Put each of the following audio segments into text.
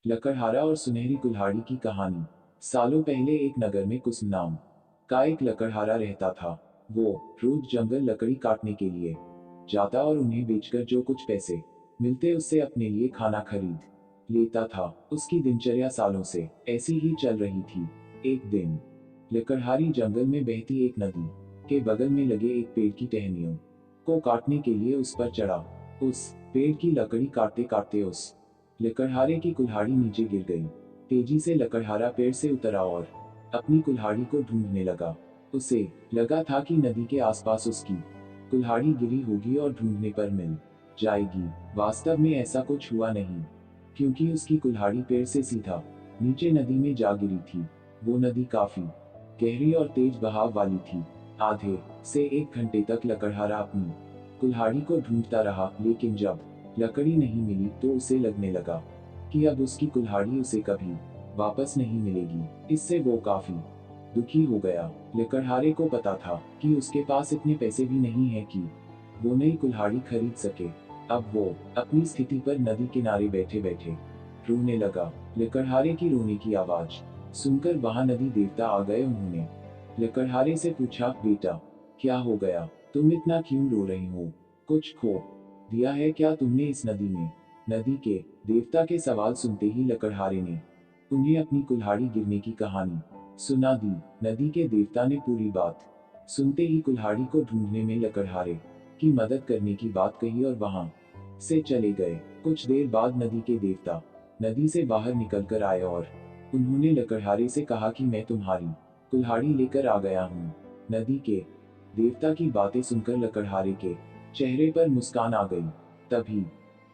लकड़हारा और सुनहरी कुल्हाड़ी की कहानी। सालों पहले एक नगर में कुसुम नाम का एक लकड़हारा रहता था। वो रोज जंगल लकड़ी काटने के लिए जाता और उन्हें बेचकर जो कुछ पैसे मिलते उससे अपने लिए खाना खरीद लेता था। उसकी दिनचर्या सालों से ऐसी ही चल रही थी। एक दिन लकड़हारी जंगल में बहती एक नदी के बगल में लगे एक पेड़ की टहनियों को काटने के लिए उस पर चढ़ा। उस पेड़ की लकड़ी काटते काटते उस लकड़हारे की कुल्हाड़ी नीचे गिर गई। तेजी से लकड़हारा पेड़ से उतरा और अपनी कुल्हाड़ी को ढूंढने लगा। उसे लगा था कि नदी के आसपास उसकी कुल्हाड़ी गिरी होगी और ढूंढने पर मिल जाएगी। वास्तव में ऐसा कुछ हुआ नहीं, क्योंकि उसकी कुल्हाड़ी पेड़ से सीधा नीचे नदी में जा गिरी थी। वो नदी काफी गहरी और तेज बहाव वाली थी। आधे से 1 घंटे तक लकड़हारा अपनी कुल्हाड़ी को ढूंढता रहा, लेकिन जब लकड़ी नहीं मिली तो उसे लगने लगा कि अब उसकी कुल्हाड़ी उसे कभी वापस नहीं मिलेगी। इससे वो काफी दुखी हो गया। लकड़हारे को पता था कि उसके पास इतने पैसे भी नहीं है कि वो नई कुल्हाड़ी खरीद सके। अब वो अपनी स्थिति पर नदी किनारे बैठे बैठे रोने लगा। लकड़हारे की रोने की आवाज सुनकर वहां नदी देवता आ गए। उन्होंने लकड़हारे से पूछा, बेटा क्या हो गया, तुम इतना क्यों रो रही हो? कुछ खो दिया है क्या तुमने इस नदी में? नदी के देवता के सवाल सुनते ही लकड़हारे ने उन्हें अपनी कुल्हाड़ी गिरने की कहानी सुना दी। नदी के देवता ने पूरी बात सुनते ही कुल्हाड़ी को ढूंढने में लकड़हारे की मदद करने की बात कही और वहां से चले गए। कुछ देर बाद नदी के देवता नदी से बाहर निकल कर आए और उन्होंने लकड़हारे से कहा कि मैं तुम्हारी कुल्हाड़ी लेकर आ गया हूँ। नदी के देवता की बातें सुनकर लकड़हारे के चेहरे पर मुस्कान आ गई। तभी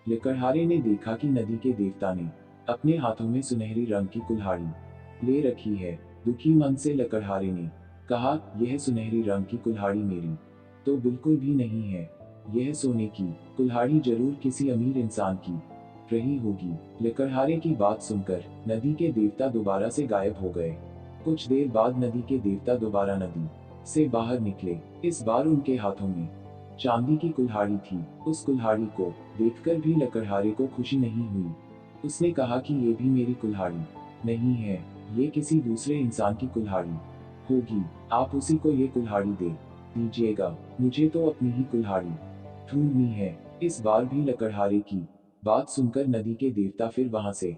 लकड़हारे ने देखा कि नदी के देवता ने अपने हाथों में सुनहरी रंग की कुल्हाड़ी ले रखी है। दुखी मन से लकड़हारे ने कहा, यह सुनहरी रंग की कुल्हाड़ी मेरी तो बिल्कुल भी नहीं है। यह सोने की कुल्हाड़ी जरूर किसी अमीर इंसान की रही होगी। लकड़हारे की बात सुनकर नदी के देवता दोबारा से गायब हो गए। कुछ देर बाद नदी के देवता दोबारा नदी से बाहर निकले। इस बार उनके हाथों में चांदी की कुल्हाड़ी थी। उस कुल्हाड़ी को देखकर भी लकड़हारे को खुशी नहीं हुई। उसने कहा कि ये भी मेरी कुल्हाड़ी नहीं है, ये किसी दूसरे इंसान की कुल्हाड़ी होगी। आप उसी को ये कुल्हाड़ी दे दीजिएगा, मुझे तो अपनी ही कुल्हाड़ी ढूंढनी है। इस बार भी लकड़हारे की बात सुनकर नदी के देवता फिर वहां से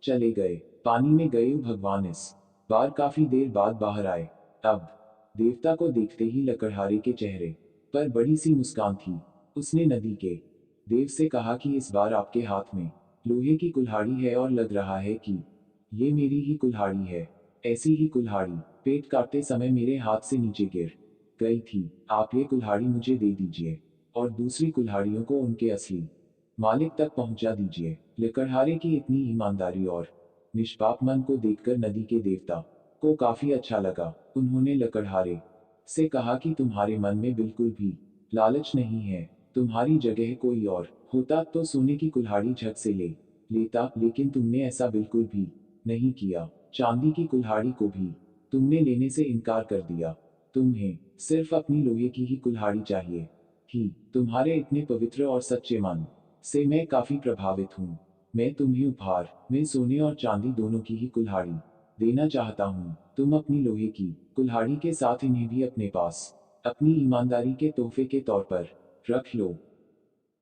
चले गए। पानी में गए भगवान इस बार काफी देर बाद बाहर आए। अब देवता को देखते ही लकड़हारे के चेहरे पर बड़ी सी मुस्कान थी। उसने नदी के देव से कहा कि इस बार आपके हाथ में लोहे की कुल्हाड़ी है और लग रहा है कि ये मेरी ही कुल्हाड़ी है। ऐसी ही कुल्हाड़ी पेट काटते समय मेरे हाथ से नीचे गिर गई थी। आप ये कुल्हाड़ी मुझे दे दीजिए और दूसरी कुल्हाड़ियों को उनके असली मालिक तक पहुंचा दीजिए। लकड़हारे की इतनी ईमानदारी और निष्पाप मन को देखकर नदी के देवता को काफी अच्छा लगा। उन्होंने लकड़हारे से कहा कि तुम्हारे मन में बिल्कुल भी लालच नहीं है। तुम्हारी जगह कोई और होता तो सोने की कुल्हाड़ी झट से ले लेता, लेकिन तुमने ऐसा बिल्कुल भी नहीं किया। चांदी की कुल्हाड़ी को भी तुमने लेने से इनकार कर दिया। तुम्हें सिर्फ अपनी लोहे की ही कुल्हाड़ी चाहिए थी। तुम्हारे इतने पवित्र और सच्चे मन से मैं काफी प्रभावित हूँ। मैं तुम्हें उपहार में सोने और चांदी दोनों की ही कुल्हाड़ी देना चाहता हूँ। तुम अपनी लोहे की कुल्हाड़ी के साथ इन्हें भी अपने पास अपनी ईमानदारी के तोहफे के तौर पर रख लो।